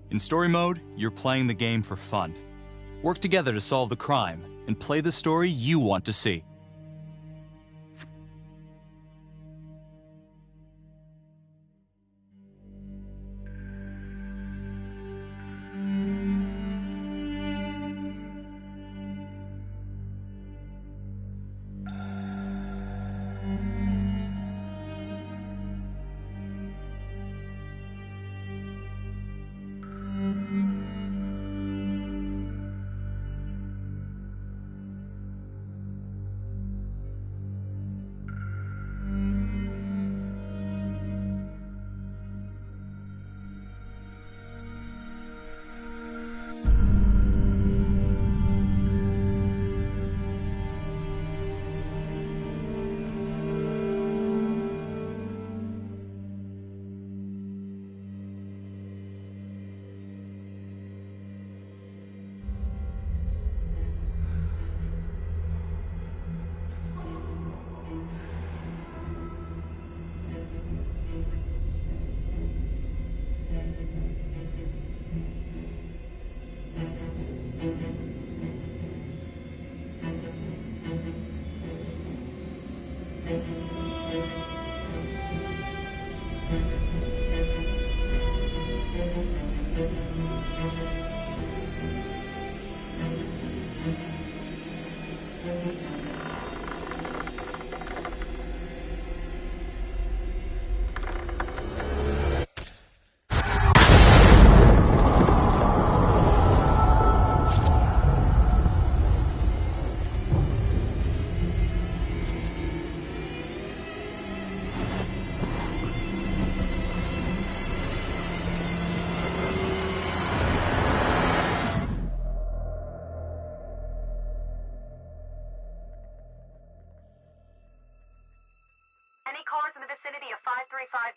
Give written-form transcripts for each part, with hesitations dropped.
In story mode, you're playing the game for fun. Work together to solve the crime and play the story you want to see.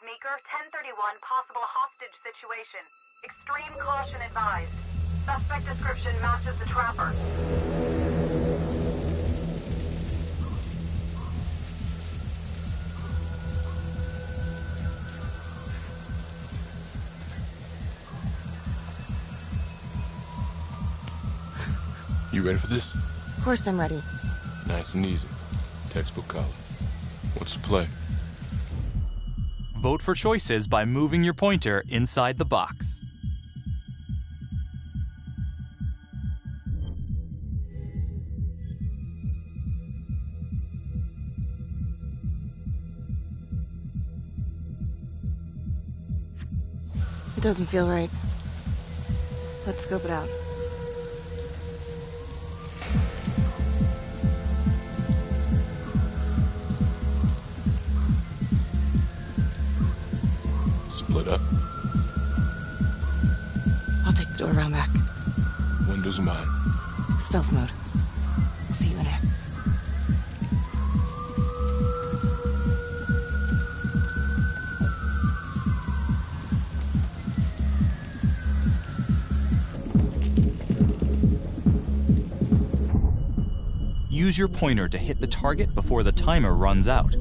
Meeker, 1031, possible hostage situation. Extreme caution advised. Suspect description matches the trapper. You ready for this? Of course I'm ready. Nice and easy. Textbook color. What's the play? Vote for choices by moving your pointer inside the box. It doesn't feel right. Let's scope it out. Split up. I'll take the door around back. Windows mine. Stealth mode. We'll see you in there. Use your pointer to hit the target before the timer runs out.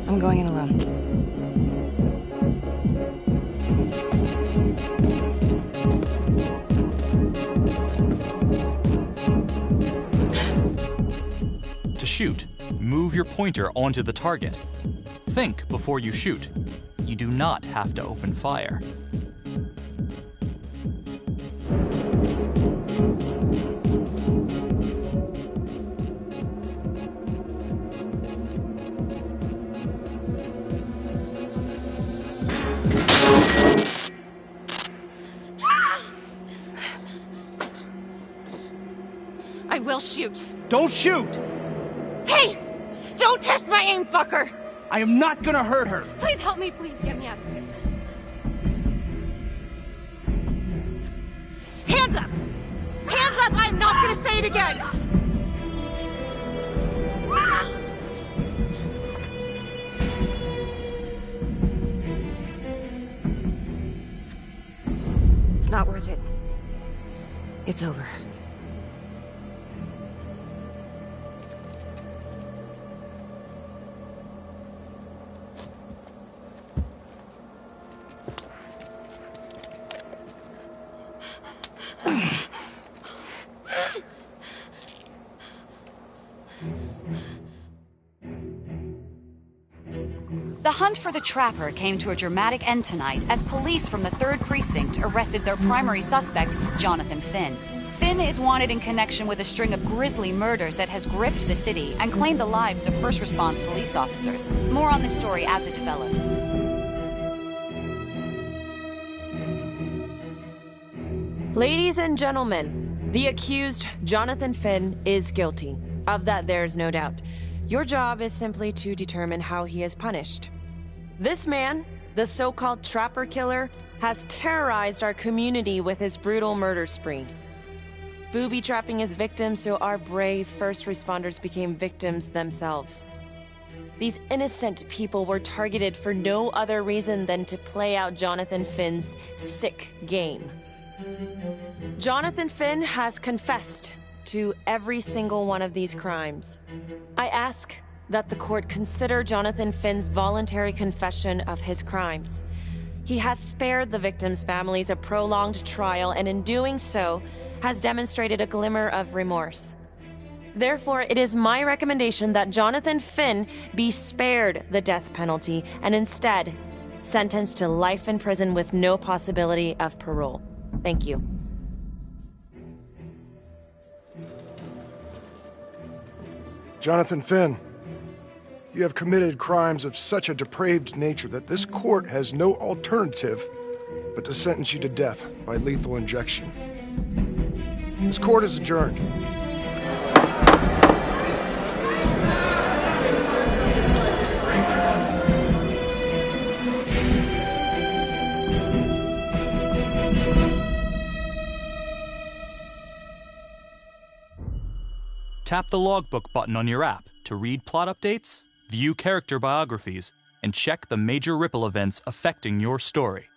I'm going in alone. To shoot, move your pointer onto the target. Think before you shoot. You do not have to open fire. will shoot. Don't shoot! Hey! Don't test my aim, fucker! I am not gonna hurt her! Please help me, please get me out of here. Hands up! Hands up! I'm not gonna say it again! It's not worth it. It's over. The hunt for the Trapper came to a dramatic end tonight as police from the 3rd Precinct arrested their primary suspect, Jonathan Finn. Finn is wanted in connection with a string of grisly murders that has gripped the city and claimed the lives of first response police officers. More on this story as it develops. Ladies and gentlemen, the accused, Jonathan Finn, is guilty. Of that, there is no doubt. Your job is simply to determine how he is punished. This man, the so-called Trapper Killer, has terrorized our community with his brutal murder spree. Booby-trapping his victims so our brave first responders became victims themselves. These innocent people were targeted for no other reason than to play out Jonathan Finn's sick game. Jonathan Finn has confessed to every single one of these crimes. I ask that the court consider Jonathan Finn's voluntary confession of his crimes. He has spared the victims' families a prolonged trial, and in doing so, has demonstrated a glimmer of remorse. Therefore, it is my recommendation that Jonathan Finn be spared the death penalty and instead sentenced to life in prison with no possibility of parole. Thank you. Jonathan Finn, you have committed crimes of such a depraved nature that this court has no alternative but to sentence you to death by lethal injection. This court is adjourned. Tap the logbook button on your app to read plot updates, view character biographies, and check the major ripple events affecting your story.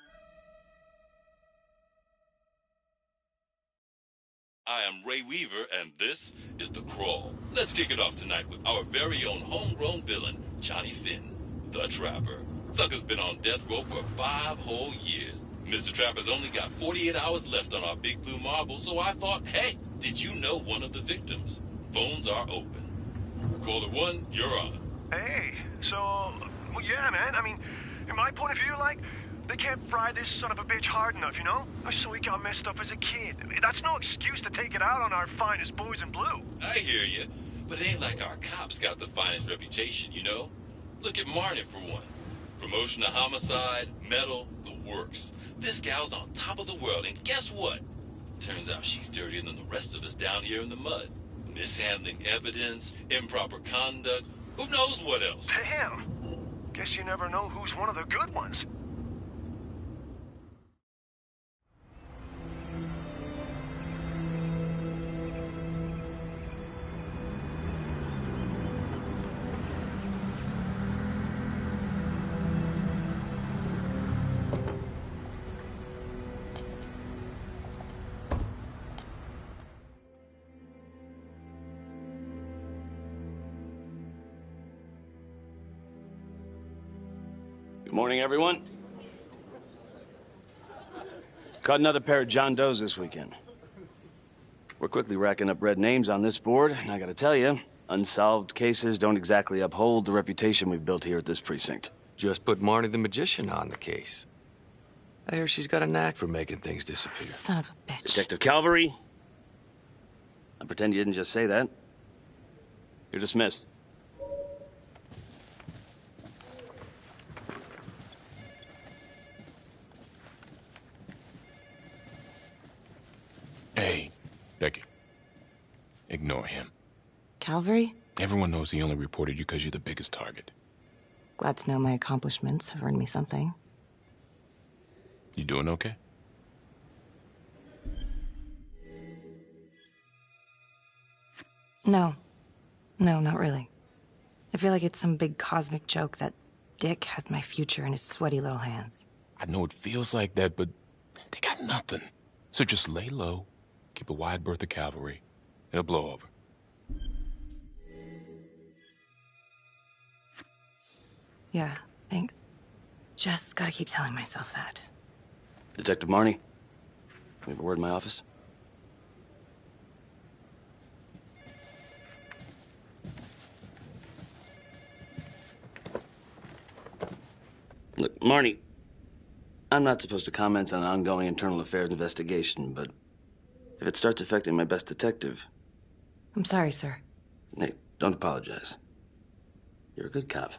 I am Ray Weaver, and this is The Crawl. Let's kick it off tonight with our very own homegrown villain, Johnny Finn, the Trapper. Sucker's been on death row for 5 whole years. Mr. Trapper's only got 48 hours left on our big blue marble, so I thought, hey, did you know one of the victims? Phones are open. Caller 1, you're on. Hey, so, well, yeah, man. I mean, in my point of view, like, they can't fry this son of a bitch hard enough, you know? So he got messed up as a kid. I mean, that's no excuse to take it out on our finest boys in blue. I hear you, but it ain't like our cops got the finest reputation, you know? Look at Marnie for one. Promotion to homicide, medal, the works. This gal's on top of the world, and guess what? Turns out she's dirtier than the rest of us down here in the mud. Mishandling evidence, improper conduct, who knows what else? Damn. Guess you never know who's one of the good ones. Good morning, everyone. Caught another pair of John Does this weekend. We're quickly racking up red names on this board, and I gotta tell you, unsolved cases don't exactly uphold the reputation we've built here at this precinct. Just put Marnie the Magician on the case. I hear she's got a knack for making things disappear. Son of a bitch. Detective Calvary, I pretend you didn't just say that. You're dismissed. Hey, Becky. Ignore him. Calvary? Everyone knows he only reported you because you're the biggest target. Glad to know my accomplishments have earned me something. You doing okay? No. No, not really. I feel like it's some big cosmic joke that Dick has my future in his sweaty little hands. I know it feels like that, but they got nothing. So just lay low, keep a wide berth of cavalry. It'll blow over. Yeah, thanks. Just gotta keep telling myself that. Detective Marnie, we have a word in my office. Look, Marnie, I'm not supposed to comment on an ongoing internal affairs investigation, but if it starts affecting my best detective... I'm sorry, sir. Hey, don't apologize. You're a good cop.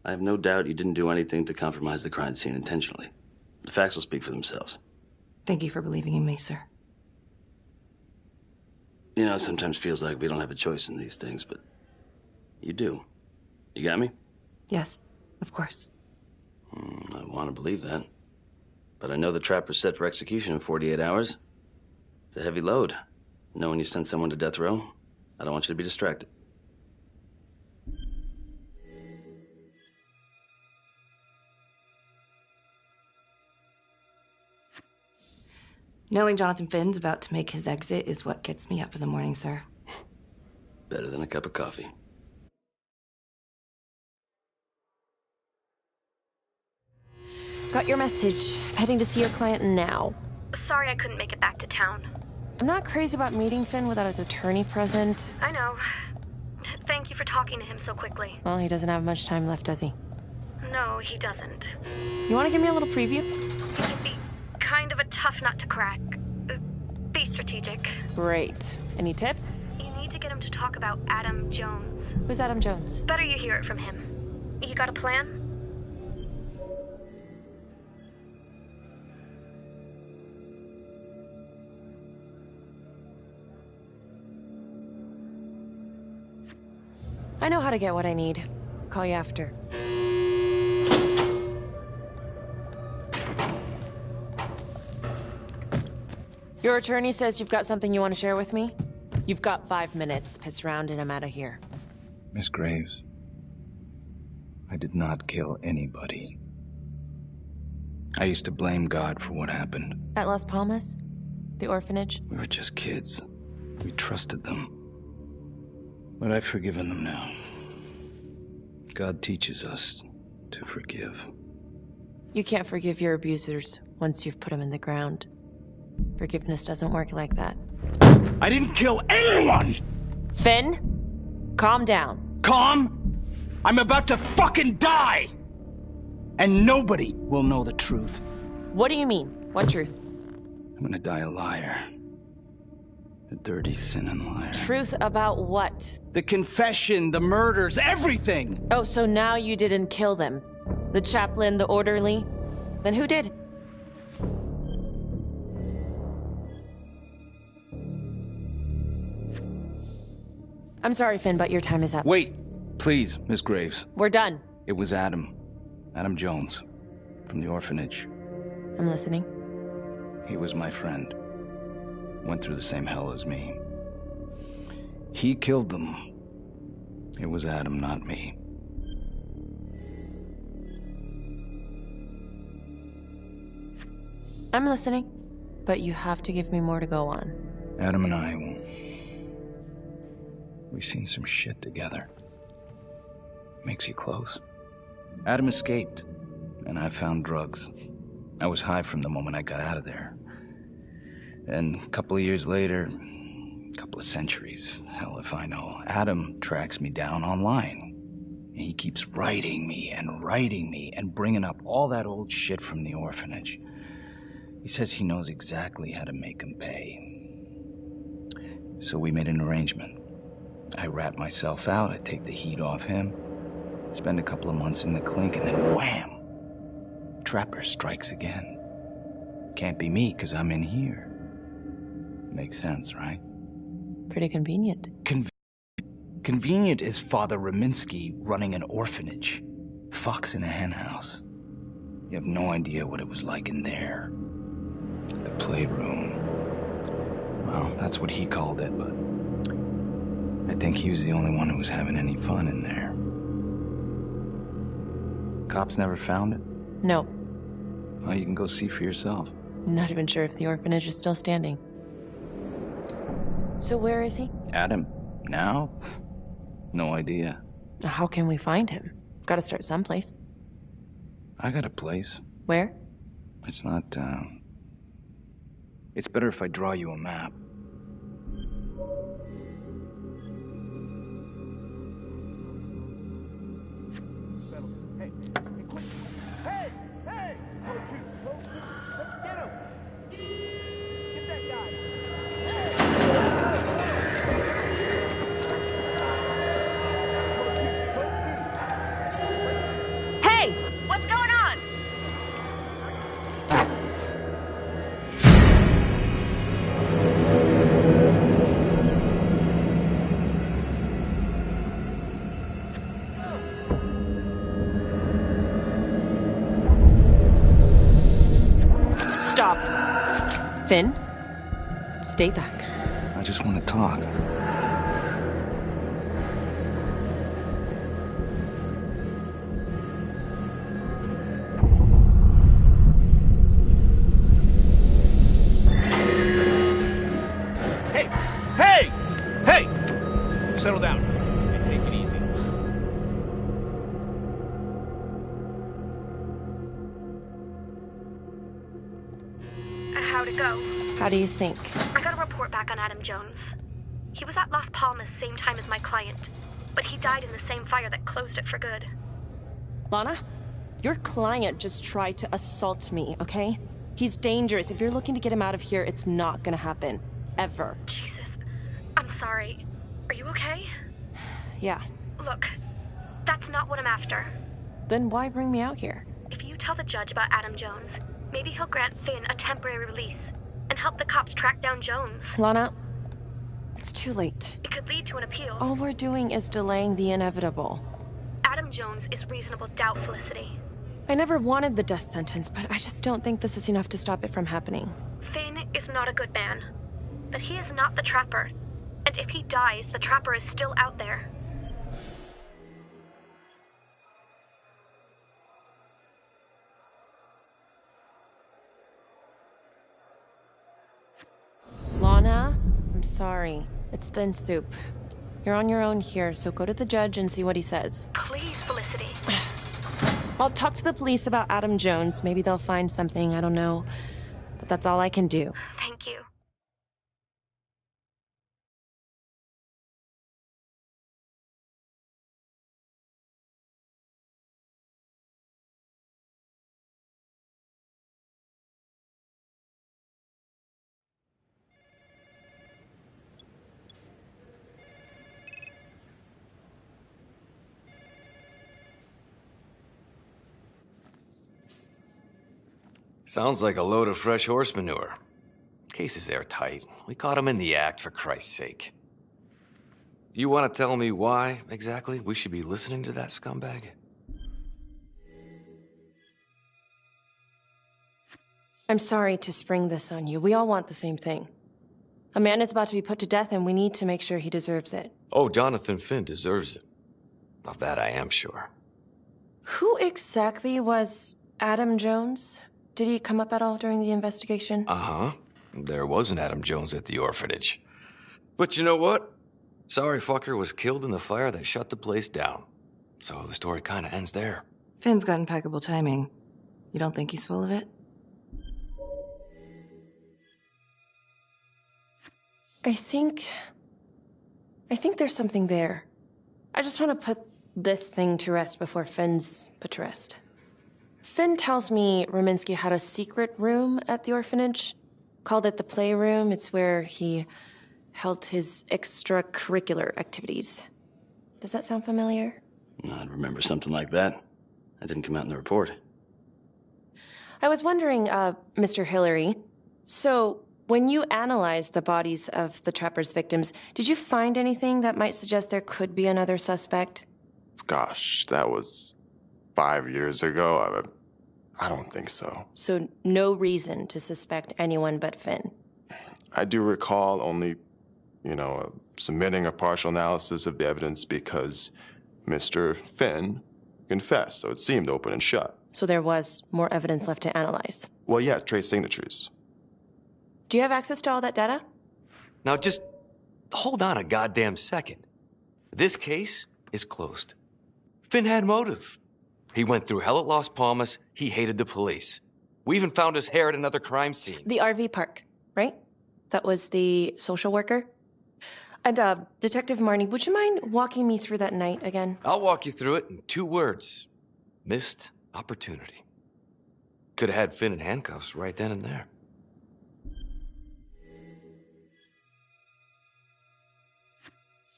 I have no doubt you didn't do anything to compromise the crime scene intentionally. The facts will speak for themselves. Thank you for believing in me, sir. You know, it sometimes feels like we don't have a choice in these things, but you do. You got me? Yes, of course. I want to believe that. But I know the trapper's set for execution in 48 hours. It's a heavy load. Knowing you sent someone to death row, I don't want you to be distracted. Knowing Jonathan Finn's about to make his exit is what gets me up in the morning, sir. Better than a cup of coffee. Got your message. Heading to see your client now. Sorry I couldn't make it back to town. I'm not crazy about meeting Finn without his attorney present. I know. Thank you for talking to him so quickly. Well, he doesn't have much time left, does he? No, he doesn't. You want to give me a little preview? He'd be kind of a tough nut to crack. Be strategic. Great. Any tips? You need to get him to talk about Adam Jones. Who's Adam Jones? Better you hear it from him. You got a plan? I know how to get what I need. Call you after. Your attorney says you've got something you want to share with me? You've got 5 minutes. Piss around and I'm out of here. Miss Graves, I did not kill anybody. I used to blame God for what happened. At Las Palmas? The orphanage? We were just kids. We trusted them. But I've forgiven them now. God teaches us to forgive. You can't forgive your abusers once you've put them in the ground. Forgiveness doesn't work like that. I didn't kill anyone! Finn, calm down. Calm? I'm about to fucking die! And nobody will know the truth. What do you mean? What truth? I'm gonna die a liar. A dirty, sinning liar. Truth about what? The confession, the murders, everything! Oh, so now you didn't kill them? The chaplain, the orderly? Then who did? I'm sorry, Finn, but your time is up. Wait! Please, Miss Graves. We're done. It was Adam. Adam Jones. From the orphanage. I'm listening. He was my friend. Went through the same hell as me. He killed them. It was Adam, not me. I'm listening, but you have to give me more to go on. Adam and I, we've seen some shit together. Makes you close. Adam escaped, and I found drugs. I was high from the moment I got out of there. And a couple of years later, a couple of centuries, hell if I know, Adam tracks me down online. And he keeps writing me and bringing up all that old shit from the orphanage. He says he knows exactly how to make him pay. So we made an arrangement. I rat myself out, I take the heat off him, spend a couple of months in the clink, and then wham! Trapper strikes again. Can't be me, 'cause I'm in here. Makes sense, right? Pretty convenient. Convenient is Father Raminsky running an orphanage. Fox in a henhouse. You have no idea what it was like in there. The playroom. Well, that's what he called it, but I think he was the only one who was having any fun in there. Cops never found it? No. Well, you can go see for yourself. Not even sure if the orphanage is still standing. So where is he? Adam? Now? No idea. How can we find him? Gotta start someplace. I got a place. Where? It's not, It's better if I draw you a map. Stop. Finn, stay back. I just want to talk. Hey! Hey! Hey! Settle down and take it easy. How'd it go? How do you think? I got a report back on Adam Jones. He was at Las Palmas same time as my client, but he died in the same fire that closed it for good. Lana, your client just tried to assault me, okay? He's dangerous. If you're looking to get him out of here, it's not gonna happen. Ever. Jesus. I'm sorry. Are you okay? Yeah. Look, that's not what I'm after. Then why bring me out here? If you tell the judge about Adam Jones, maybe he'll grant Finn a temporary release and help the cops track down Jones. Lana, it's too late. It could lead to an appeal. All we're doing is delaying the inevitable. Adam Jones is reasonable doubt, Felicity. I never wanted the death sentence, but I just don't think this is enough to stop it from happening. Finn is not a good man, but he is not the Trapper. And if he dies, the Trapper is still out there. Lana, I'm sorry. It's thin soup. You're on your own here, so go to the judge and see what he says. Please, Felicity. I'll talk to the police about Adam Jones. Maybe they'll find something, I don't know. But that's all I can do. Thank you. Sounds like a load of fresh horse manure. Case is airtight. We caught him in the act, for Christ's sake. You want to tell me why, exactly, we should be listening to that scumbag? I'm sorry to spring this on you. We all want the same thing. A man is about to be put to death, and we need to make sure he deserves it. Oh, Jonathan Finn deserves it. Of that I am sure. Who exactly was Adam Jones? Did he come up at all during the investigation? Uh-huh. There was an Adam Jones at the orphanage. But you know what? Sorry fucker was killed in the fire that shut the place down. So the story kind of ends there. Finn's got impeccable timing. You don't think he's full of it? I think there's something there. I just want to put this thing to rest before Finn's put to rest. Finn tells me Raminsky had a secret room at the orphanage. Called it the playroom. It's where he held his extracurricular activities. Does that sound familiar? I'd remember something like that. That didn't come out in the report. I was wondering, Mr. Hillary, so When you analyzed the bodies of the Trapper's victims, did you find anything that might suggest there could be another suspect? Gosh, that was 5 years ago. I don't think so. So no reason to suspect anyone but Finn? I do recall only, submitting a partial analysis of the evidence because Mr. Finn confessed, so it seemed open and shut. So there was more evidence left to analyze? Well, yeah, trace signatures. Do you have access to all that data? Now just hold on a goddamn second. This case is closed. Finn had motive. He went through hell at Las Palmas. He hated the police. We even found his hair at another crime scene. The RV park, right? That was the social worker? And, Detective Marnie, would you mind walking me through that night again? I'll walk you through it in 2 words. Missed opportunity. Could have had Finn in handcuffs right then and there.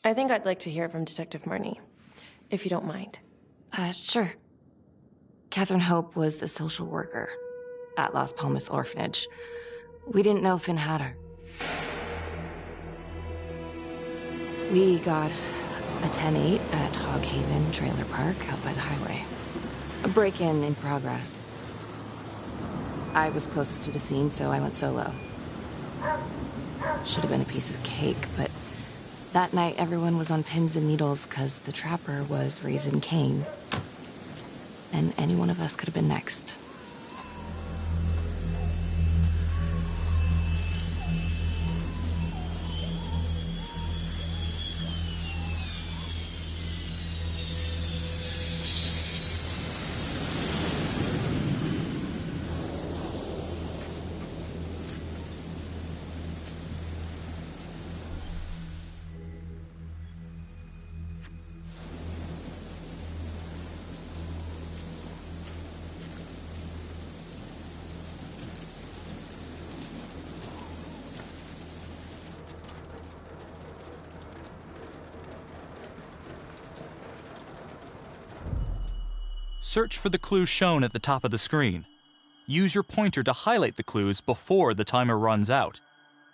I think I'd like to hear from Detective Marnie, if you don't mind. Sure. Catherine Hope was a social worker at Las Palmas Orphanage. We didn't know Finn had her. We got a 10-8 at Hog Haven Trailer Park out by the highway. A break-in in progress. I was closest to the scene, so I went solo. Should have been a piece of cake, but that night everyone was on pins and needles because the Trapper was raising Cain. And any one of us could have been next. Search for the clues shown at the top of the screen. Use your pointer to highlight the clues before the timer runs out.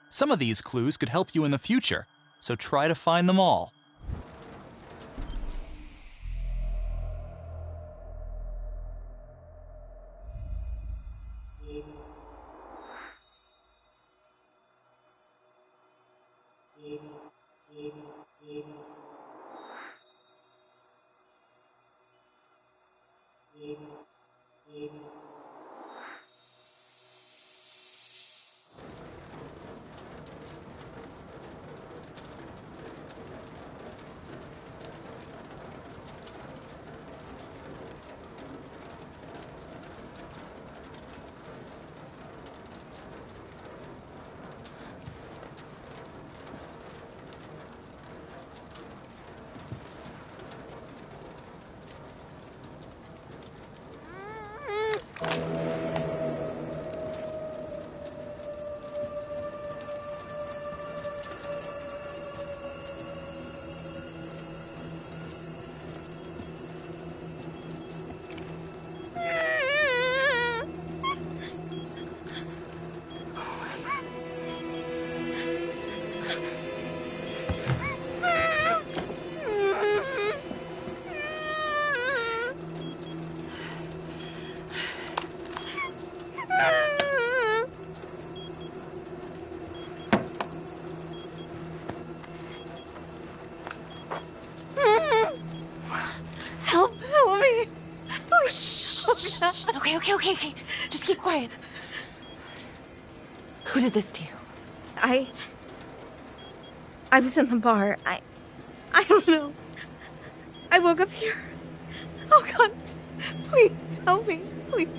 Some of these clues could help you in the future, so try to find them all. Okay. Just keep quiet. Who did this to you? I was in the bar. I don't know. I woke up here. Oh God, please help me, please.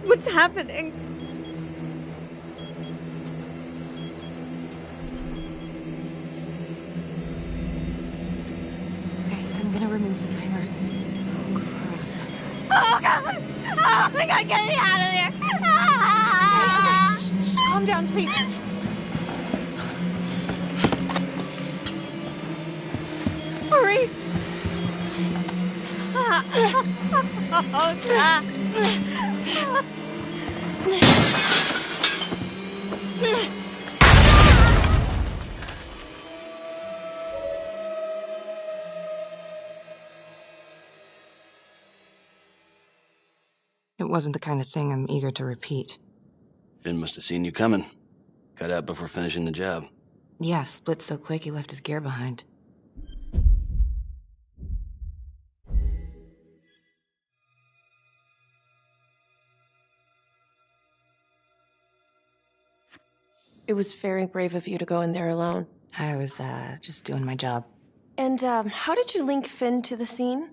What's happening? Okay, I'm gonna remove the timer. Oh God! Oh my God, get me out of there! Okay. Shh, calm down, please. Hurry! Oh God! It wasn't the kind of thing I'm eager to repeat. Finn must have seen you coming. Got out before finishing the job. Yeah, split so quick he left his gear behind. It was very brave of you to go in there alone. I was, just doing my job. And, how did you link Finn to the scene?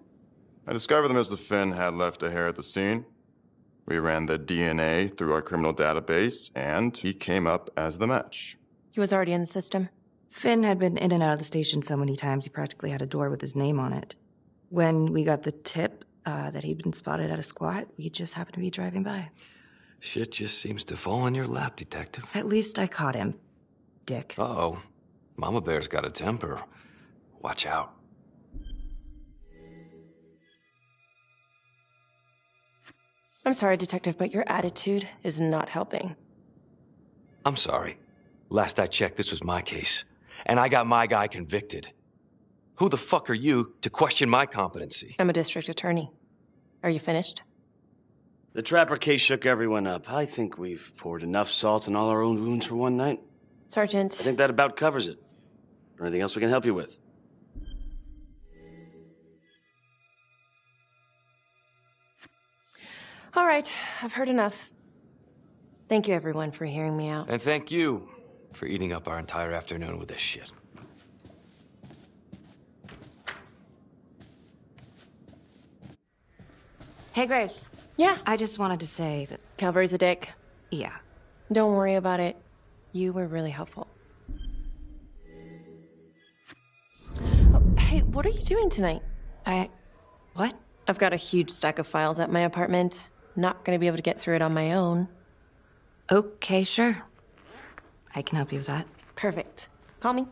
I discovered that Mr. Finn had left a hair at the scene. We ran the DNA through our criminal database, and he came up as the match. He was already in the system? Finn had been in and out of the station so many times he practically had a door with his name on it. When we got the tip that he'd been spotted at a squat, we just happened to be driving by. Shit just seems to fall in your lap, Detective. At least I caught him, Dick. Uh-oh. Mama Bear's got a temper. Watch out. I'm sorry, Detective, but your attitude is not helping. I'm sorry. Last I checked, this was my case. And I got my guy convicted. Who the fuck are you to question my competency? I'm a district attorney. Are you finished? The Trapper case shook everyone up. I think we've poured enough salt in all our own wounds for one night. Sergeant. I think that about covers it. Or anything else we can help you with? All right, I've heard enough. Thank you, everyone, for hearing me out. And thank you for eating up our entire afternoon with this shit. Hey, Graves. Yeah? I just wanted to say that... Calvary's a dick. Yeah. Don't worry about it. You were really helpful. Oh, hey, what are you doing tonight? What? I've got a huge stack of files at my apartment. Not gonna be able to get through it on my own. Okay, sure. I can help you with that. Perfect. Call me.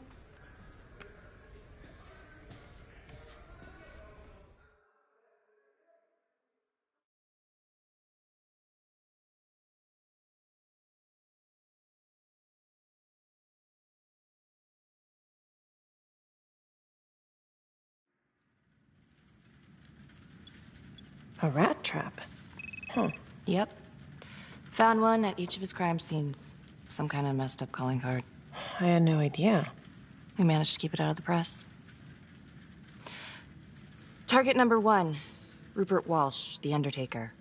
A rat trap? Huh. Yep. Found one at each of his crime scenes. Some kind of messed up calling card. I had no idea. We managed to keep it out of the press. Target number 1, Rupert Walsh, the Undertaker.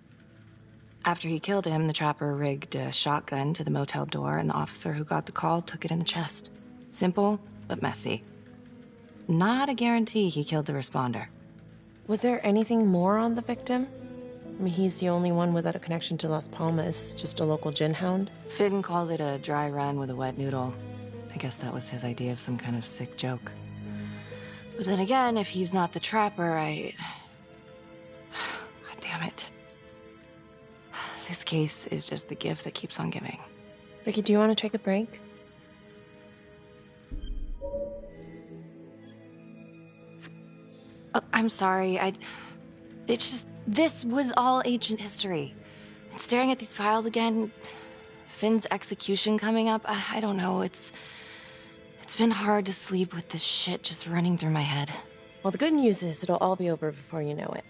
After he killed him, the trapper rigged a shotgun to the motel door, and the officer who got the call took it in the chest. Simple, but messy. Not a guarantee he killed the responder. Was there anything more on the victim? I mean, he's the only one without a connection to Las Palmas, just a local gin hound. Finn called it a dry run with a wet noodle. I guess that was his idea of some kind of sick joke. But then again, if he's not the trapper, God damn it. This case is just the gift that keeps on giving. Vicky, do you want to take a break? Oh, I'm sorry, it's just, this was all ancient history. And staring at these files again, Finn's execution coming up, I don't know, it's been hard to sleep with this shit just running through my head. Well, the good news is it'll all be over before you know it.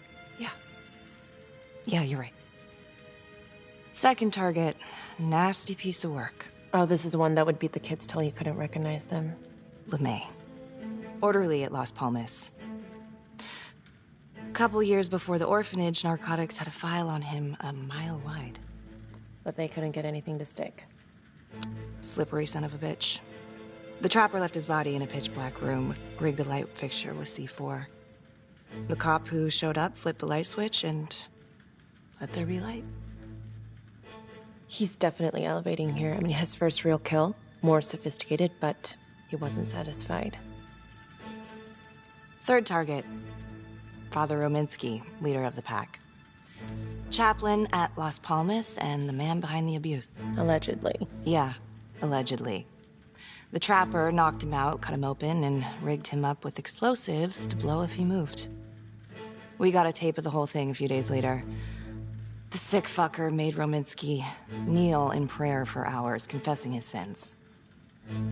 Yeah, you're right. Second target, nasty piece of work. Oh, this is the one that would beat the kids till you couldn't recognize them. LeMay. Orderly at Las Palmas. A couple years before the orphanage, narcotics had a file on him a mile wide. But they couldn't get anything to stick. Slippery son of a bitch. The trapper left his body in a pitch-black room, rigged the light fixture with C4. The cop who showed up flipped the light switch and let there be light. He's definitely elevating here. I mean, his first real kill, more sophisticated, but he wasn't satisfied. Third target, Father Rominsky, leader of the pack. Chaplain at Las Palmas and the man behind the abuse. Allegedly. Yeah, allegedly. The trapper knocked him out, cut him open, and rigged him up with explosives to blow if he moved. We got a tape of the whole thing a few days later. The sick fucker made Rominsky kneel in prayer for hours, confessing his sins.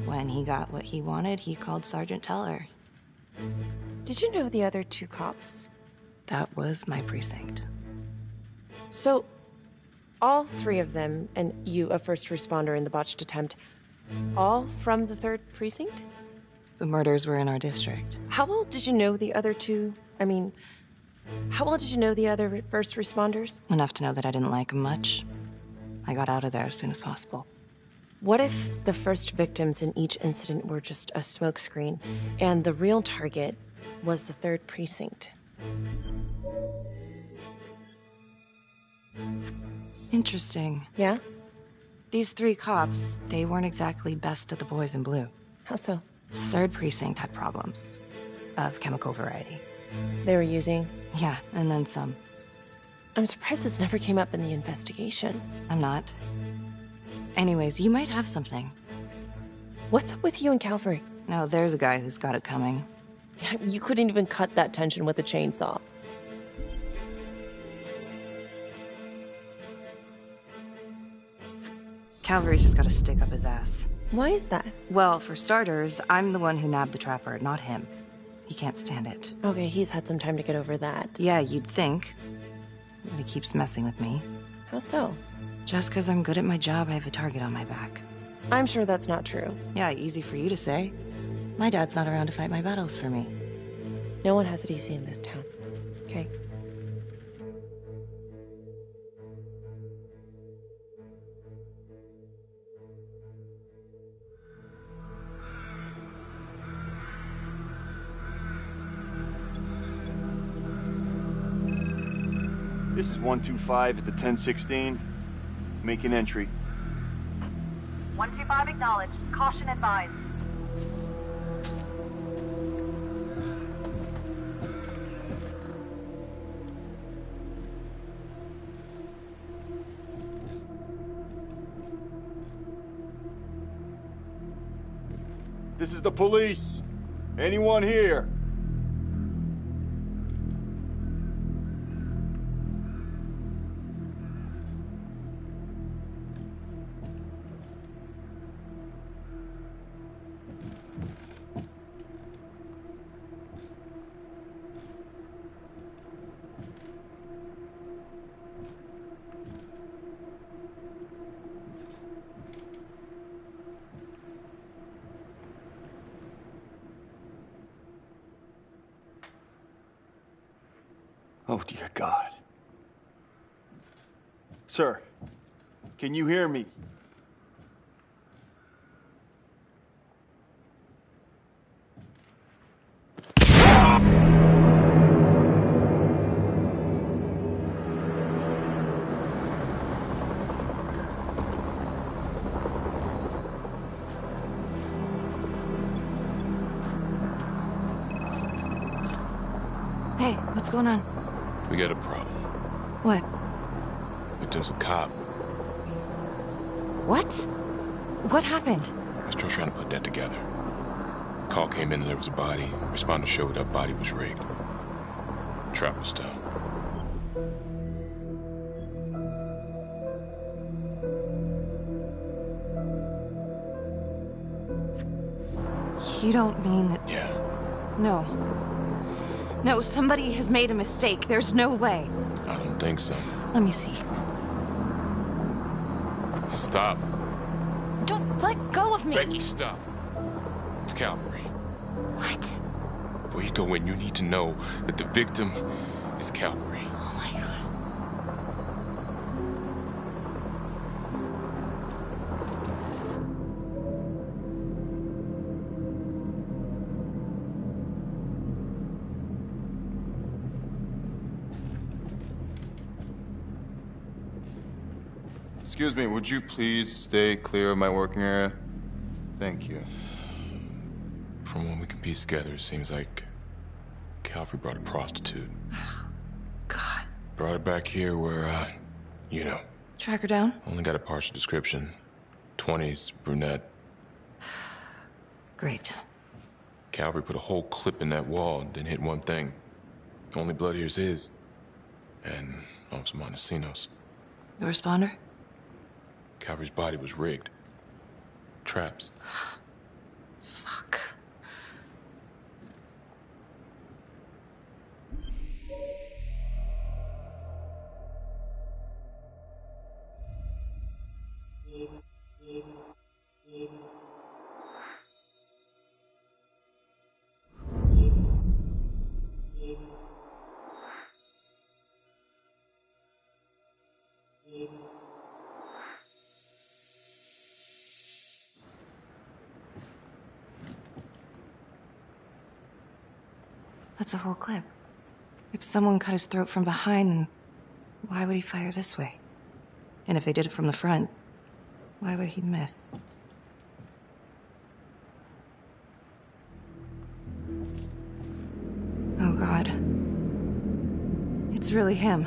When he got what he wanted, he called Sergeant Teller. Did you know the other 2 cops? That was my precinct. So, all 3 of them, and you, a first responder in the botched attempt, all from the 3rd precinct? The murders were in our district. How well did you know the other 2? I mean, how well did you know the other first responders? Enough to know that I didn't like them much. I got out of there as soon as possible. What if the first victims in each incident were just a smokescreen, and the real target was the 3rd precinct? Interesting. Yeah? These 3 cops, they weren't exactly best of the boys in blue. How so? 3rd precinct had problems. Of chemical variety. They were using? Yeah, and then some. I'm surprised this never came up in the investigation. I'm not. Anyways, you might have something. What's up with you and Calvary? No, there's a guy who's got it coming. You couldn't even cut that tension with a chainsaw. Calvary's just gotta stick up his ass. Why is that? Well, for starters, I'm the one who nabbed the trapper, not him. He can't stand it. Okay, he's had some time to get over that. Yeah, you'd think. But he keeps messing with me. How so? Just because I'm good at my job, I have a target on my back. I'm sure that's not true. Yeah, easy for you to say. My dad's not around to fight my battles for me. No one has it easy in this town. Okay? This is 125 at the 1016. Making entry. 125 acknowledged. Caution advised. This is the police. Anyone here? Oh, dear God. Sir, can you hear me? Hey, what's going on? We got a problem. What? Victim's a cop. What? What happened? I was still trying to put that together. Call came in and there was a body. Responder showed up, body was rigged. Trapper style. You don't mean that... Yeah. No. No, somebody has made a mistake. There's no way. I don't think so. Let me see. Stop. Don't let go of me. Becky, stop. It's Calvary. What? Before you go in, you need to know that the victim is Calvary. Oh my God. Excuse me, would you please stay clear of my working area? Thank you. From what we can piece together, it seems like Calvary brought a prostitute. God. Brought her back here where, you know. Track her down? Only got a partial description. 20s, brunette. Great. Calvary put a whole clip in that wall and didn't hit one thing. Only blood here's his. And Officer Montesinos. The responder? Calvary's body was rigged. Traps. Fuck. That's a whole clip. If someone cut his throat from behind, then why would he fire this way? And if they did it from the front, why would he miss? Oh, God. It's really him.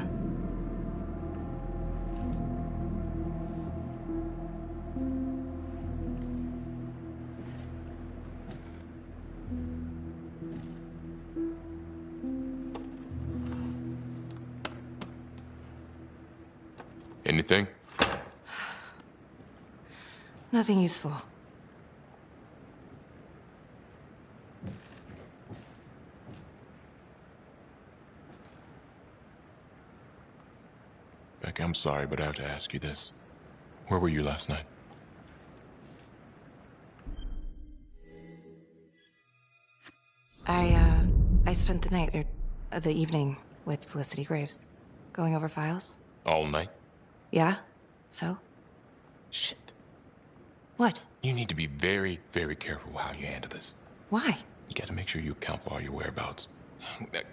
Anything? Nothing useful. Becky, I'm sorry, but I have to ask you this. Where were you last night? I spent the night, or the evening, with Felicity Graves. Going over files. All night? Yeah? So? Shit. What? You need to be very, very careful how you handle this. Why? You gotta make sure you account for all your whereabouts.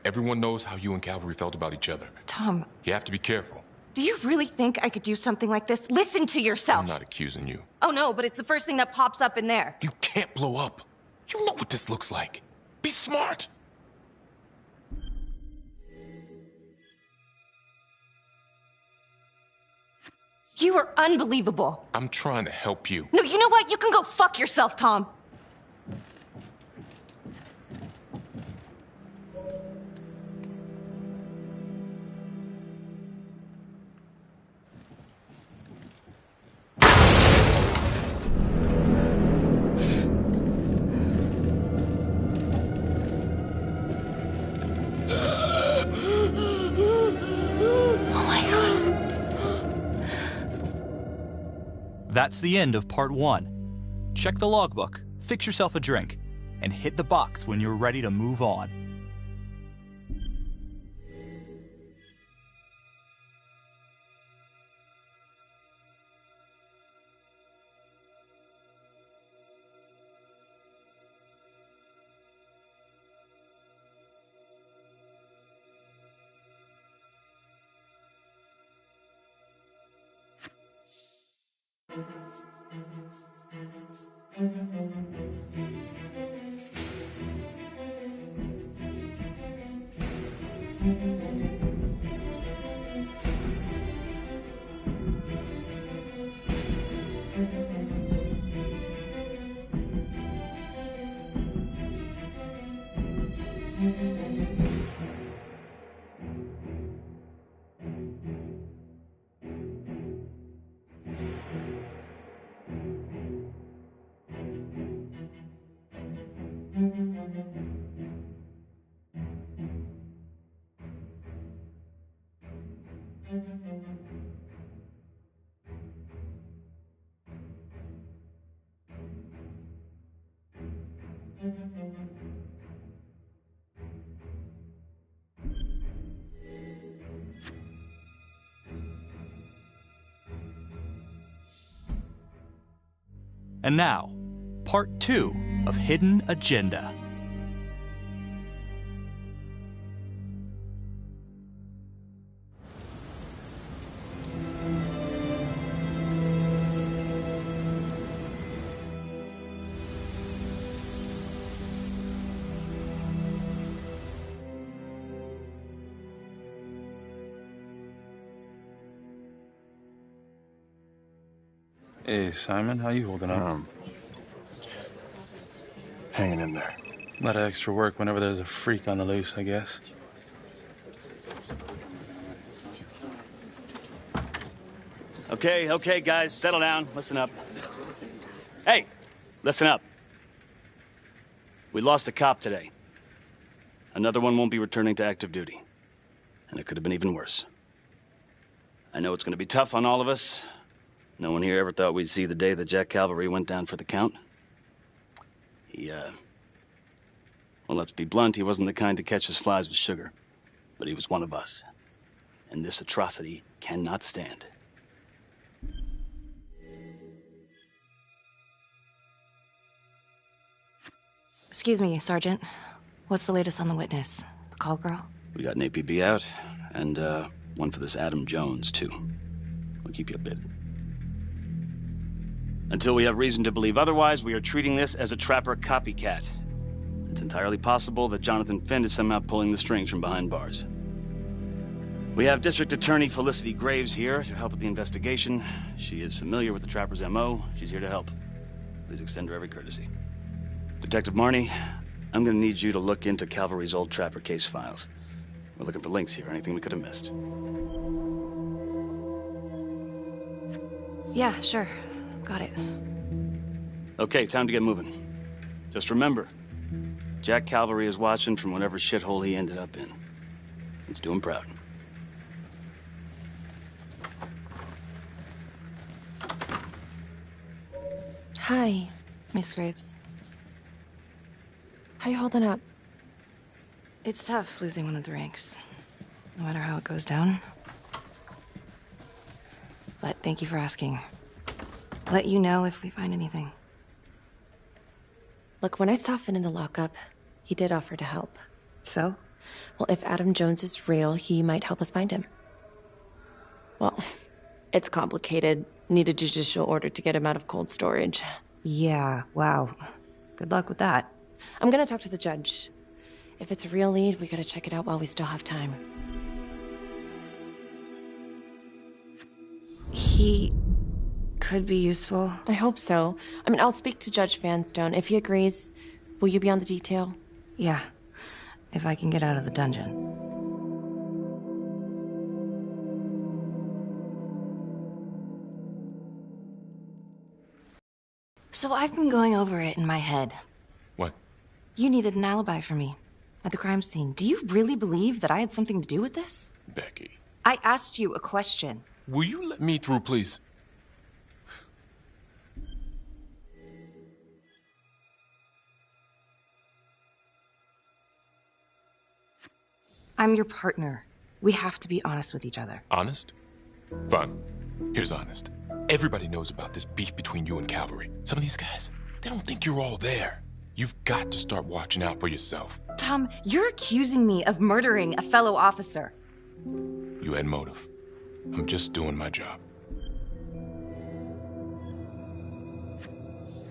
Everyone knows how you and Calvary felt about each other. Tom. You have to be careful. Do you really think I could do something like this? Listen to yourself! I'm not accusing you. Oh no, but it's the first thing that pops up in there. You can't blow up. You know what this looks like. Be smart! You are unbelievable. I'm trying to help you. No, you know what? You can go fuck yourself, Tom. That's the end of part 1. Check the logbook, fix yourself a drink, and hit the box when you're ready to move on. And now, part 2 of Hidden Agenda. Hey, Simon, how you holding up? Hanging in there. A lot of extra work whenever there's a freak on the loose, I guess. Okay, guys, settle down. Listen up. Hey, listen up. We lost a cop today. Another one won't be returning to active duty. And it could have been even worse. I know it's going to be tough on all of us. No one here ever thought we'd see the day that Jack Calvary went down for the count. Well, let's be blunt, he wasn't the kind to catch his flies with sugar. But he was one of us. And this atrocity cannot stand. Excuse me, Sergeant. What's the latest on the witness? The call girl? We got an APB out, and one for this Adam Jones, too. We'll keep you updated. Until we have reason to believe otherwise, we are treating this as a Trapper copycat. It's entirely possible that Jonathan Finn is somehow pulling the strings from behind bars. We have District Attorney Felicity Graves here to help with the investigation. She is familiar with the Trapper's MO. She's here to help. Please extend her every courtesy. Detective Marnie, I'm gonna need you to look into Calvary's old Trapper case files. We're looking for links here, anything we could have missed. Yeah, sure. Got it. Okay, time to get moving. Just remember, Jack Calvary is watching from whatever shithole he ended up in. Let's do him proud. Hi. Miss Graves. How you holding up? It's tough losing one of the ranks, no matter how it goes down. But thank you for asking. Let you know if we find anything. Look, when I saw Finn in the lockup, he did offer to help. So? Well, if Adam Jones is real, he might help us find him. Well, it's complicated. Need a judicial order to get him out of cold storage. Yeah, wow. Good luck with that. I'm gonna talk to the judge. If it's a real lead, we gotta check it out while we still have time. He could be useful. I hope so. I mean, I'll speak to Judge Vanstone. If he agrees, will you be on the detail? Yeah, if I can get out of the dungeon. So I've been going over it in my head. What? You needed an alibi for me at the crime scene. Do you really believe that I had something to do with this? Becky. I asked you a question. Will you let me through, please? I'm your partner. We have to be honest with each other. Honest? Fine. Here's honest. Everybody knows about this beef between you and Calvary. Some of these guys, they don't think you're all there. You've got to start watching out for yourself. Tom, you're accusing me of murdering a fellow officer. You had motive. I'm just doing my job.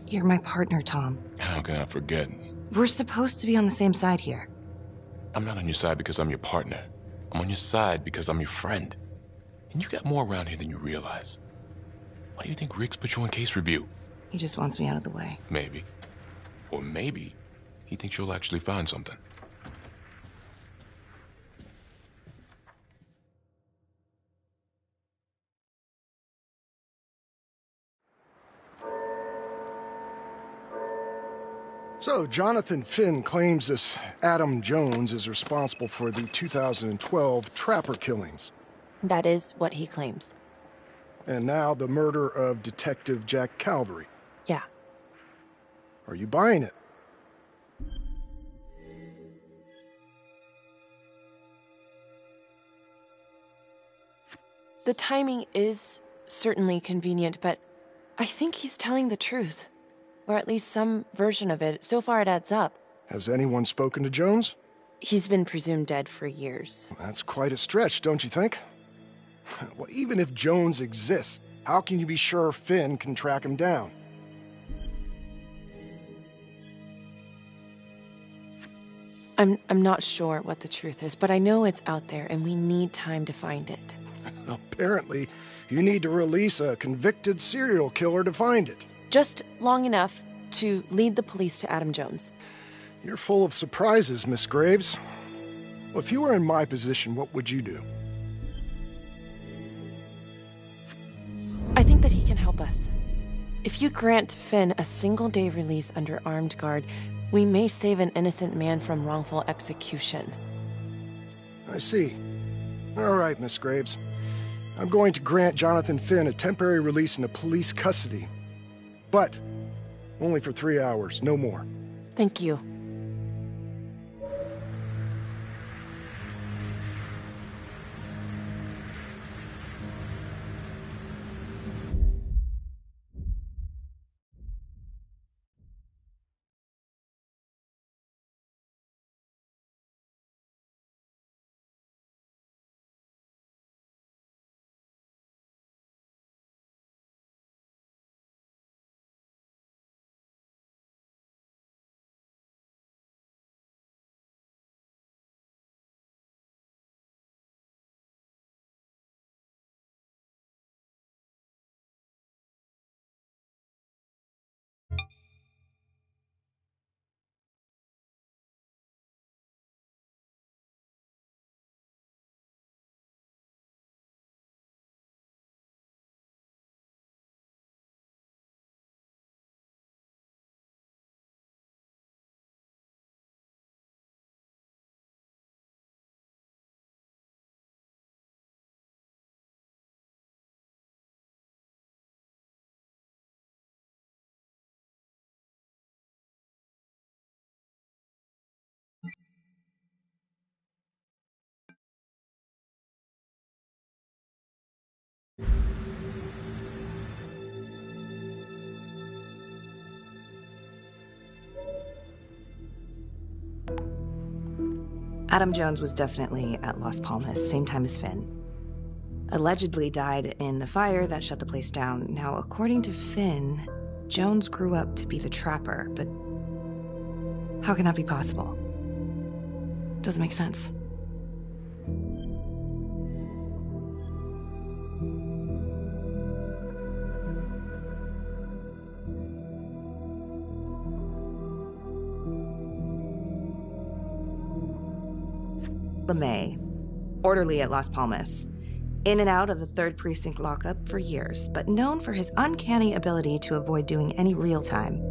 You're my partner, Tom. How can I forget? We're supposed to be on the same side here. I'm not on your side because I'm your partner. I'm on your side because I'm your friend. And you got more around here than you realize. Why do you think Riggs put you on case review? He just wants me out of the way. Maybe. Or maybe he thinks you'll actually find something. So, Jonathan Finn claims this Adam Jones is responsible for the 2012 Trapper killings. That is what he claims. And now the murder of Detective Jack Calvary. Yeah. Are you buying it? The timing is certainly convenient, but I think he's telling the truth. Or at least some version of it. So far it adds up. Has anyone spoken to Jones? He's been presumed dead for years. That's quite a stretch, don't you think? Well, even if Jones exists, how can you be sure Finn can track him down? I'm not sure what the truth is, but I know it's out there and we need time to find it. Apparently, you need to release a convicted serial killer to find it. Just long enough to lead the police to Adam Jones. You're full of surprises, Miss Graves. Well, if you were in my position, what would you do? help us. If you grant Finn a single-day release under armed guard, we may save an innocent man from wrongful execution. I see. All right, Miss Graves. I'm going to grant Jonathan Finn a temporary release into police custody. But only for 3 hours, no more. Thank you. Adam Jones was definitely at Las Palmas, same time as Finn. Allegedly died in the fire that shut the place down. Now, according to Finn, Jones grew up to be the Trapper, but how can that be possible? Doesn't make sense. LeMay, orderly at Las Palmas. In and out of the 3rd Precinct lockup for years, but known for his uncanny ability to avoid doing any real time.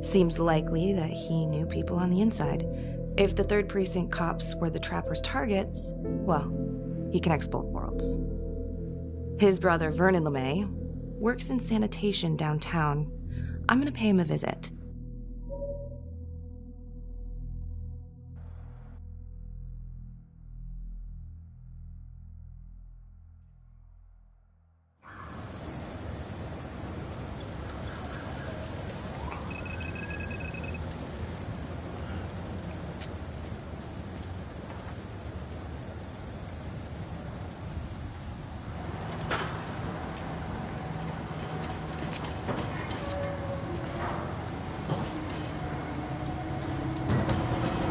Seems likely that he knew people on the inside. If the 3rd Precinct cops were the Trapper's targets, well, he connects both worlds. His brother, Vernon LeMay, works in sanitation downtown. I'm gonna pay him a visit.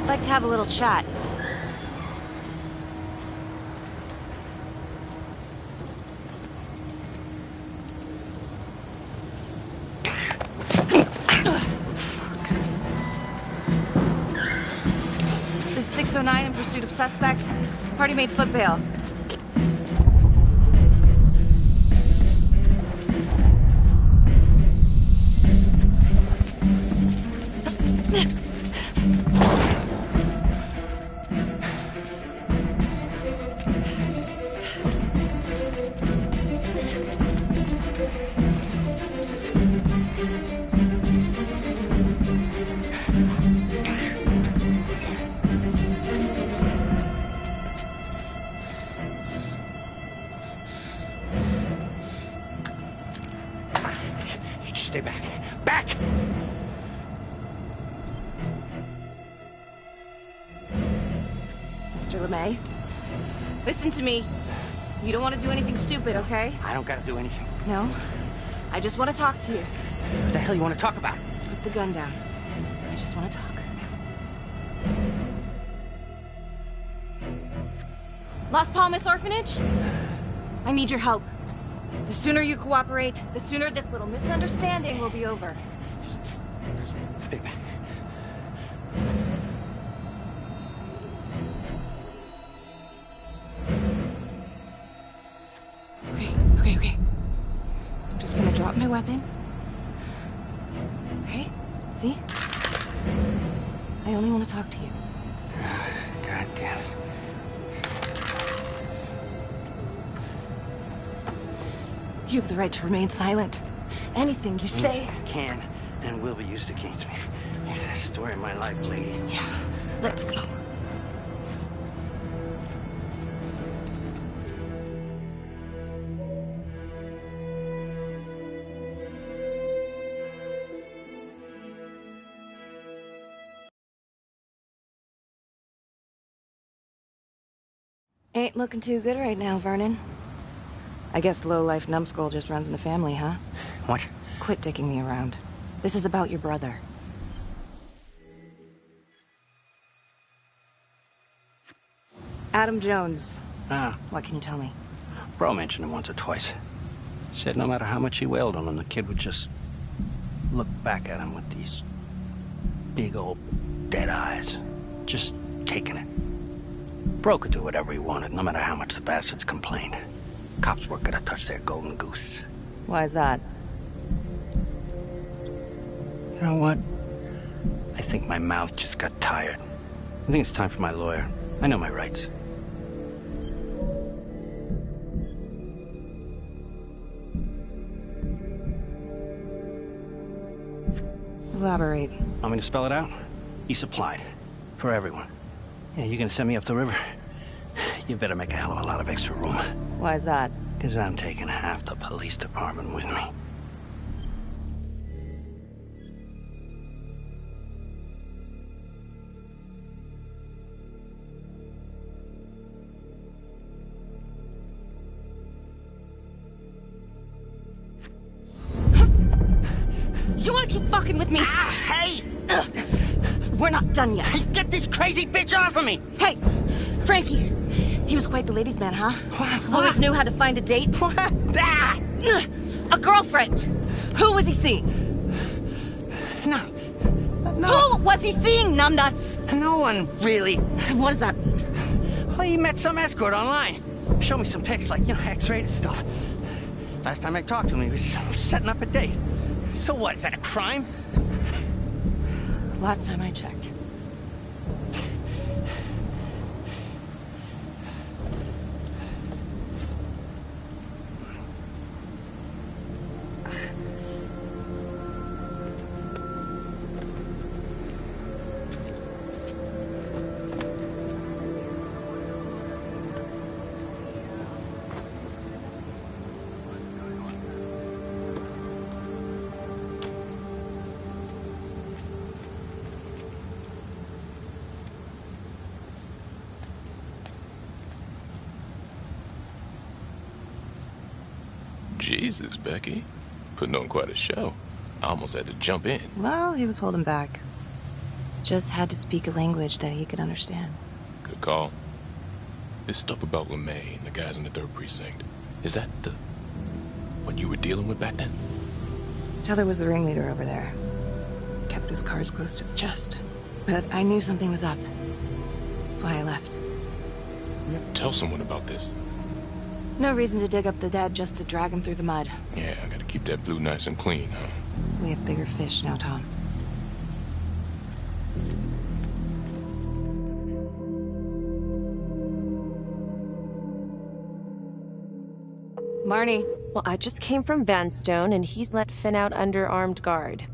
I'd like to have a little chat. This is 609 in pursuit of suspect. Party made foot bail. Stay back. Back! Mr. LeMay, listen to me. You don't want to do anything stupid, okay? I don't gotta do anything. No? I just want to talk to you. What the hell you want to talk about? Put the gun down. I just want to talk. Las Palmas Orphanage? I need your help. The sooner you cooperate, the sooner this little misunderstanding will be over. Just stay back. Okay. I'm just gonna drop my weapon. Okay, see? I only want to talk to you. God damn it. You have the right to remain silent. Anything you say... Can and will be used against me. Story of my life, lady. Yeah, let's go. Ain't looking too good right now, Vernon. I guess low-life numbskull just runs in the family, huh? What? Quit dicking me around. This is about your brother. Adam Jones. What can you tell me? Bro mentioned him once or twice. Said no matter how much he wailed on him, the kid would just look back at him with these big old dead eyes. Just taking it. Bro could do whatever he wanted, no matter how much the bastards complained. Cops weren't gonna touch their golden goose. Why is that? You know what? I think my mouth just got tired. I think it's time for my lawyer. I know my rights. Elaborate. Want me to spell it out? He supplied. For everyone. Yeah, you're gonna send me up the river? You better make a hell of a lot of extra room. Why is that? Because I'm taking half the police department with me. You wanna keep fucking with me? Hey! We're not done yet. Hey, get this crazy bitch off of me! Hey! Frankie! He was quite the ladies' man, huh? What? Always knew how to find a date. What? Ah! A girlfriend! Who was he seeing? No. Who was he seeing, numbnuts? No one, really. What does that mean? Well, he met some escort online. Showed me some pics, like, X-rated stuff. Last time I talked to him, he was setting up a date. So what, is that a crime? Last time I checked. Jesus, Becky. Putting on quite a show. I almost had to jump in. Well, he was holding back. Just had to speak a language that he could understand. Good call. This stuff about LeMay and the guys in the 3rd Precinct, is that what you were dealing with back then? Teller was the ringleader over there. Kept his cards close to the chest. But I knew something was up. That's why I left. You have to tell someone about this. No reason to dig up the dead just to drag him through the mud. Yeah, I gotta keep that blue nice and clean, huh? We have bigger fish now, Tom. Marnie. Well, I just came from Vanstone, and he's let Finn out under armed guard.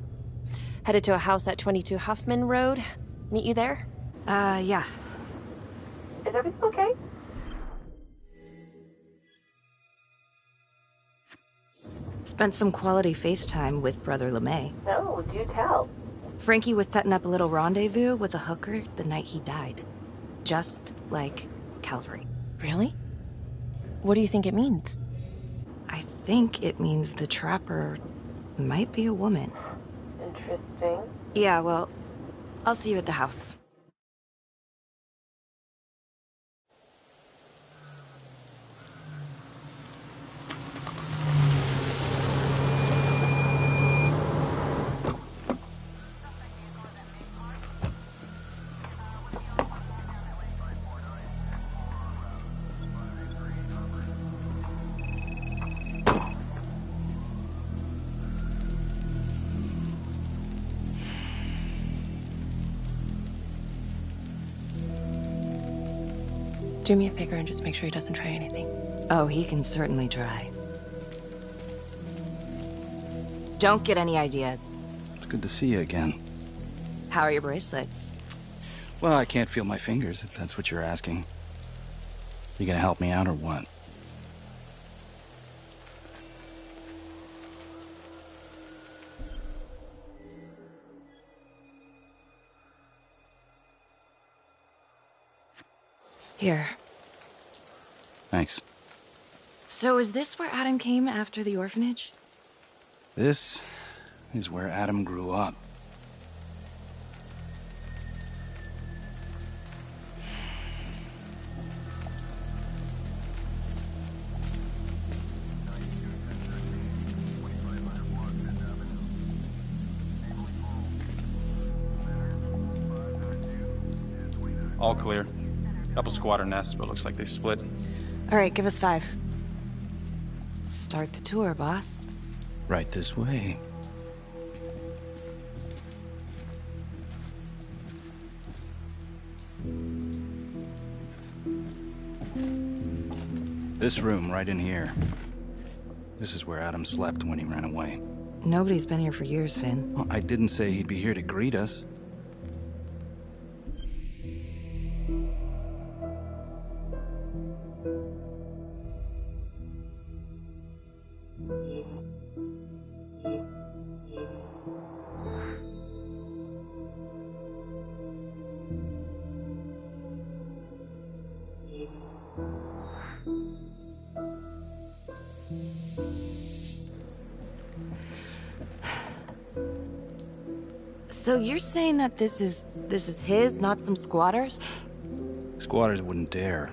Headed to a house at 22 Huffman Road. Meet you there? Yeah. Is everything okay? Spent some quality FaceTime with Brother LeMay. No, do tell. Frankie was setting up a little rendezvous with a hooker the night he died. Just like Calvary. Really? What do you think it means? I think it means the trapper might be a woman. Interesting. Yeah, well, I'll see you at the house. Do me a favor and just make sure he doesn't try anything. Oh, he can certainly try. Don't get any ideas. It's good to see you again. How are your bracelets? Well, I can't feel my fingers, if that's what you're asking. You gonna help me out or what? Here. Thanks. So is this where Adam came after the orphanage? This is where Adam grew up. All clear. Couple squatter nests, but looks like they split. All right, give us 5. Start the tour, boss. Right this way. This room right in here. This is where Adam slept when he ran away. Nobody's been here for years, Finn. Well, I didn't say he'd be here to greet us. So you're saying that this is his, not some squatters? Squatters wouldn't dare.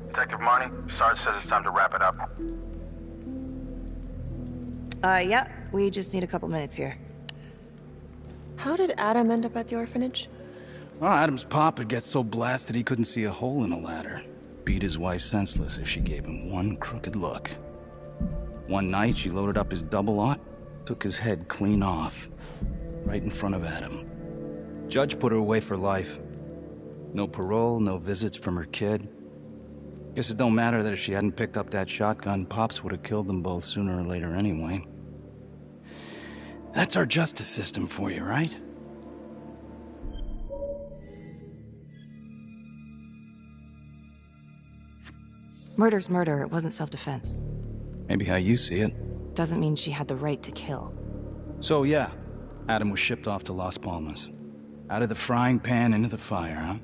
Detective Marty, Sarge says it's time to wrap it up. Yeah, we just need a couple minutes here. How did Adam end up at the orphanage? Well, Adam's pop had get so blasted he couldn't see a hole in a ladder. Beat his wife senseless if she gave him one crooked look. One night, she loaded up his double-aught, took his head clean off, right in front of Adam. Judge put her away for life. No parole, no visits from her kid. Guess it don't matter that if she hadn't picked up that shotgun, Pops would have killed them both sooner or later anyway. That's our justice system for you, right? Murder's murder, it wasn't self-defense. Maybe how you see it. Doesn't mean she had the right to kill. So yeah, Adam was shipped off to Las Palmas. Out of the frying pan into the fire, huh?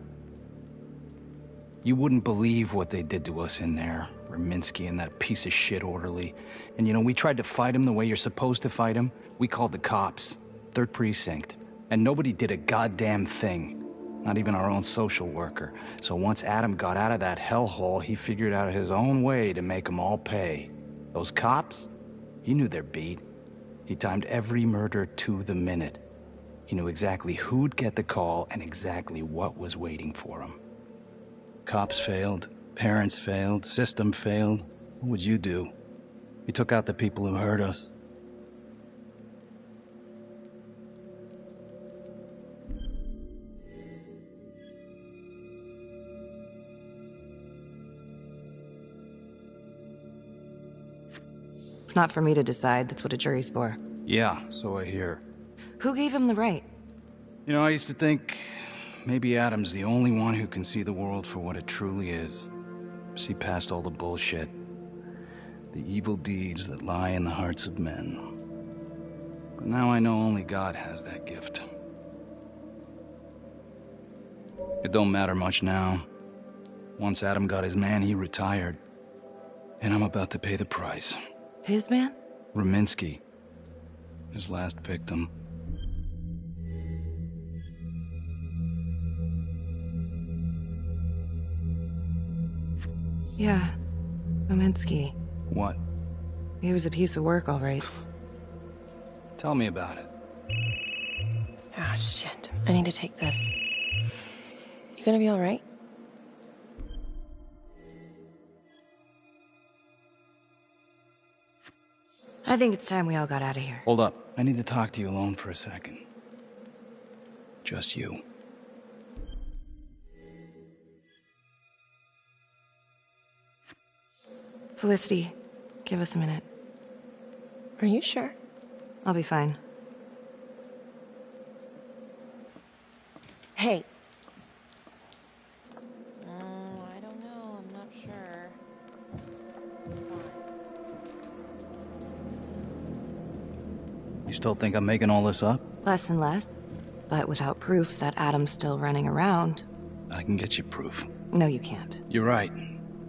You wouldn't believe what they did to us in there. Raminsky and that piece of shit orderly. And you know, we tried to fight him the way you're supposed to fight him. We called the cops. 3rd Precinct. And nobody did a goddamn thing. Not even our own social worker. So once Adam got out of that hellhole, he figured out his own way to make them all pay. Those cops? He knew their beat. He timed every murder to the minute. He knew exactly who'd get the call and exactly what was waiting for him. Cops failed, parents failed, system failed. What would you do? You took out the people who hurt us. It's not for me to decide, that's what a jury's for. Yeah, so I hear. Who gave him the right? You know, I used to think maybe Adam's the only one who can see the world for what it truly is. See past all the bullshit. The evil deeds that lie in the hearts of men. But now I know only God has that gift. It don't matter much now. Once Adam got his man, he retired. And I'm about to pay the price. His man? Raminsky. His last victim. Yeah, Raminsky. What? He was a piece of work, all right. Tell me about it. Ah, shit. I need to take this. You gonna be alright? I think it's time we all got out of here. Hold up. I need to talk to you alone for a second. Just you. Felicity, give us a minute. Are you sure? I'll be fine. Hey. I don't know. I'm not sure. You still think I'm making all this up? Less and less. But without proof that Adam's still running around... I can get you proof. No, you can't. You're right.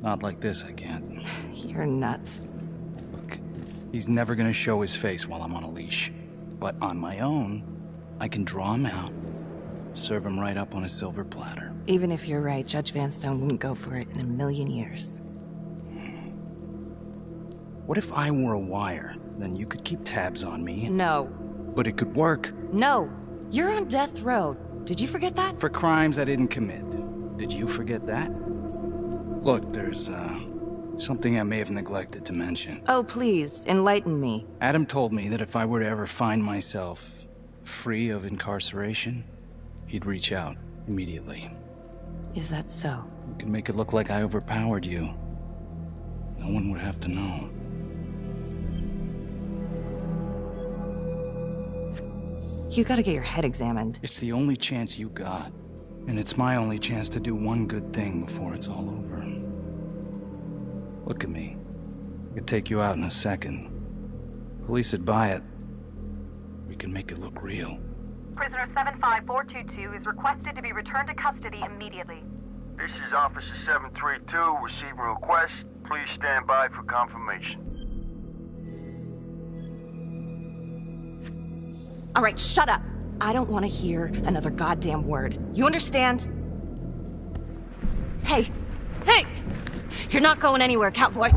Not like this, I can't. You're nuts. Look, he's never gonna show his face while I'm on a leash. But on my own, I can draw him out, serve him right up on a silver platter. Even if you're right, Judge Vanstone wouldn't go for it in a million years. What if I were a wire? Then you could keep tabs on me. No. But it could work. No. You're on death row. Did you forget that? For crimes I didn't commit. Did you forget that? Look, there's, something I may have neglected to mention. Oh, please, enlighten me. Adam told me that if I were to ever find myself free of incarceration, he'd reach out immediately. Is that so? You can make it look like I overpowered you. No one would have to know. You gotta get your head examined. It's the only chance you got. And it's my only chance to do one good thing before it's all over. Look at me. I could take you out in a second. Police would buy it. We can make it look real. Prisoner 75422 is requested to be returned to custody immediately. This is Officer 732 receiving request. Please stand by for confirmation. All right, shut up. I don't want to hear another goddamn word. You understand? Hey! Hey! You're not going anywhere, cowboy.